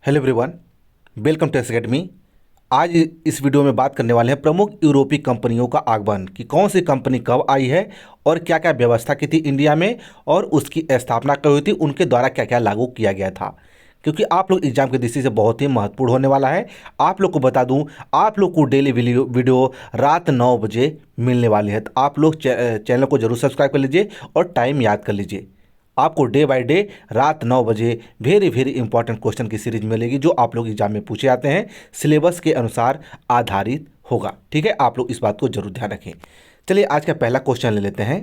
Hello everyone, welcome to academy. आज इस video में बात करने वाले हैं प्रमुख यूरोपीय कंपनियों का आगमन कि कौन सी कंपनी कब आई है और क्या क्या व्यवस्था की थी इंडिया में और उसकी स्थापना कब हुई थी, उनके द्वारा क्या क्या लागू किया गया था। क्योंकि आप लोग एग्जाम की दृष्टि से बहुत ही महत्वपूर्ण होने वाला है। आप लोग को बता दूं, आप लोग को डेली वीडियो रात 9 बजे मिलने वाली है, तो आप लोग चैनल को जरूर सब्सक्राइब कर लीजिए और टाइम याद कर लीजिए। आपको डे बाय डे रात 9 बजे वेरी वेरी इंपॉर्टेंट क्वेश्चन की सीरीज मिलेगी जो आप लोग एग्जाम में पूछे जाते हैं, सिलेबस के अनुसार आधारित होगा। ठीक है, आप लोग इस बात को जरूर ध्यान रखें। चलिए आज का पहला क्वेश्चन ले लेते हैं।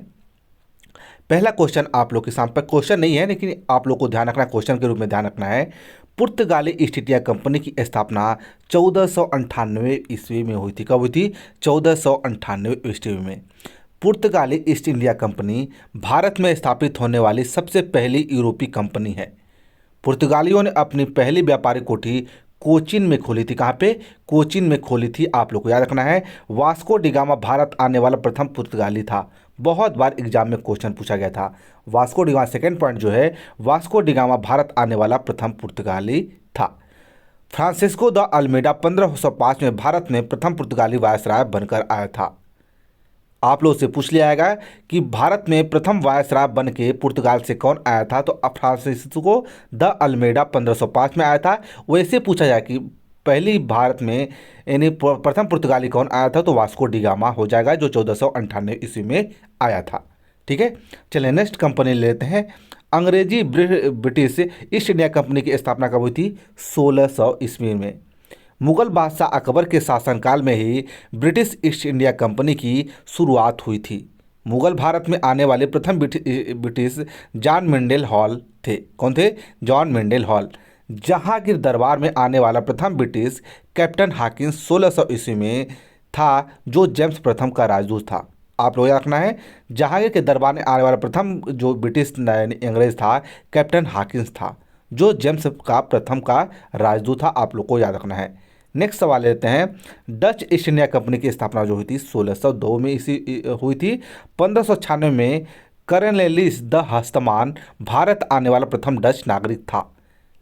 पहला क्वेश्चन आप लोग के सामने पर क्वेश्चन नहीं है, लेकिन आप लोग को ध्यान रखना, क्वेश्चन के रूप में ध्यान रखना है। पुर्तगाली ईस्ट इंडिया कंपनी की स्थापना 1498 ईस्वी में हुई थी। कब हुई थी? 1498 ईस्वी में। पुर्तगाली ईस्ट इंडिया कंपनी भारत में स्थापित होने वाली सबसे पहली यूरोपीय कंपनी है। पुर्तगालियों ने अपनी पहली व्यापारिक कोठी कोचीन में खोली थी। कहाँ पे? कोचीन में खोली थी। आप लोग को याद रखना है। वास्को डिगामा भारत आने वाला प्रथम पुर्तगाली था। बहुत बार एग्जाम में क्वेश्चन पूछा गया था। वास्को डिगामा, सेकेंड पॉइंट जो है, वास्को डिगामा भारत आने वाला प्रथम पुर्तगाली था। फ्रांसिस्को द अल्मेडा 1505 में भारत में प्रथम पुर्तगाली वायसराय बनकर आया था। आप लोग से पूछ लिया जाएगा कि भारत में प्रथम वायसराय बन के पुर्तगाल से कौन आया था, तो फ्रांसिस्को द अल्मेडा 1505 में आया था। वैसे पूछा जाए कि पहली भारत में यानी प्रथम पुर्तगाली कौन आया था, तो वास्को डिगामा हो जाएगा जो 1498 ईस्वी में आया था। ठीक है, चलिए नेक्स्ट कंपनी लेते हैं। अंग्रेजी ब्रिटिश ईस्ट इंडिया कंपनी की स्थापना कब हुई थी? 1600 ईस्वी में। मुगल बादशाह अकबर के शासनकाल में ही ब्रिटिश ईस्ट इंडिया कंपनी की शुरुआत हुई थी। मुगल भारत में आने वाले प्रथम ब्रिटिश जॉन मेंडल हॉल थे। कौन थे? John Mendel hall. जहांगीर दरबार में आने वाला प्रथम ब्रिटिश कैप्टन हाकिंस 1600 ईस्वी में था, जो जेम्स प्रथम का राजदूत था। आप लोग याद रखना है, जहांगीर के दरबार में आने वाला प्रथम जो ब्रिटिश अंग्रेज था, कैप्टन हाकिंस था, जो जेम्स का प्रथम का राजदूत था। आप लोग को याद रखना है। नेक्स्ट सवाल लेते हैं। डच ईस्ट इंडिया कंपनी की स्थापना जो हुई थी 1602 में इसी हुई थी। 1596 में कर्नवेलिस द हस्तमान भारत आने वाला प्रथम डच नागरिक था।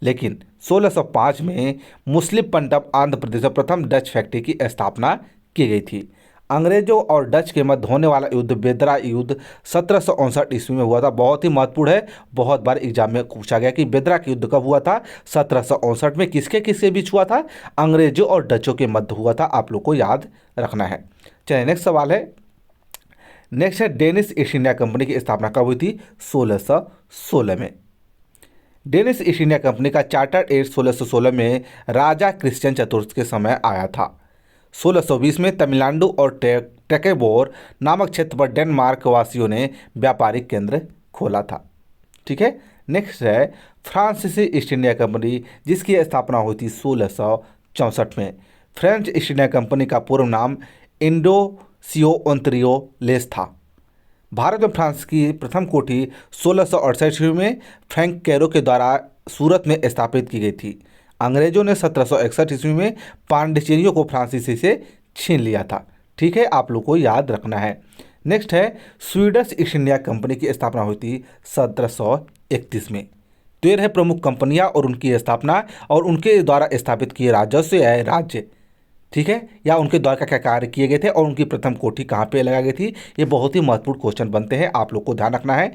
लेकिन 1605 में मुस्लिम पंजाब आंध्र प्रदेश में प्रथम डच फैक्ट्री की स्थापना की गई थी। अंग्रेजों और डच के मध्य होने वाला युद्ध बेदरा युद्ध 1759 ईस्वी में हुआ था। बहुत ही महत्वपूर्ण है, बहुत बार एग्जाम में पूछा गया कि बेदरा का युद्ध कब हुआ था? 1759 में। किसके किसके बीच हुआ था? अंग्रेजों और डचों के मध्य हुआ था। आप लोग को याद रखना है। चलिए नेक्स्ट सवाल है। नेक्स्ट है, डेनिश ईस्ट इंडिया कंपनी की स्थापना कब हुई थी? 1616 में। डेनिश ईस्ट इंडिया कंपनी का चार्टर्ड एक्ट 1616 में राजा क्रिश्चियन चतुर्थ के समय आया था। 1620 में तमिलनाडु और टेकेबोर नामक क्षेत्र पर डेनमार्क वासियों ने व्यापारिक केंद्र खोला था। ठीक है, नेक्स्ट है फ्रांसीसी ईस्ट इंडिया कंपनी, जिसकी स्थापना हुई थी 1664 में। फ्रेंच ईस्ट इंडिया कंपनी का पूर्व नाम इंडोसियो ओंतरियोलेस था। भारत में फ्रांस की प्रथम कोठी 1668 में फ्रैंक कैरो के द्वारा सूरत में स्थापित की गई थी। अंग्रेजों ने 1761 ईस्वी में पांडिचेरियों को फ्रांसीसी से छीन लिया था। ठीक है, आप लोग को याद रखना है। नेक्स्ट है, स्वीडिश ईस्ट इंडिया कंपनी की स्थापना हुई थी 1731 में। 13 प्रमुख कंपनियां और उनकी स्थापना और उनके द्वारा स्थापित किए राजस्व या राज्य, ठीक है, या उनके द्वारा क्या कार्य किए गए थे और उनकी प्रथम कोठी कहाँ पे लगाई गई थी। ये बहुत ही महत्वपूर्ण क्वेश्चन बनते हैं, आप लोग को ध्यान रखना है।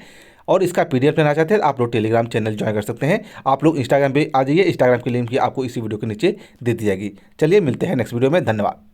और इसका पीडीएफ लेना चाहते हैं आप लोग टेलीग्राम चैनल ज्वाइन कर सकते हैं। आप लोग इंस्टाग्राम पे आ जाइए, इंस्टाग्राम की लिंक भी आपको इसी वीडियो के नीचे दे दी जाएगी। चलिए मिलते हैं नेक्स्ट वीडियो में। धन्यवाद।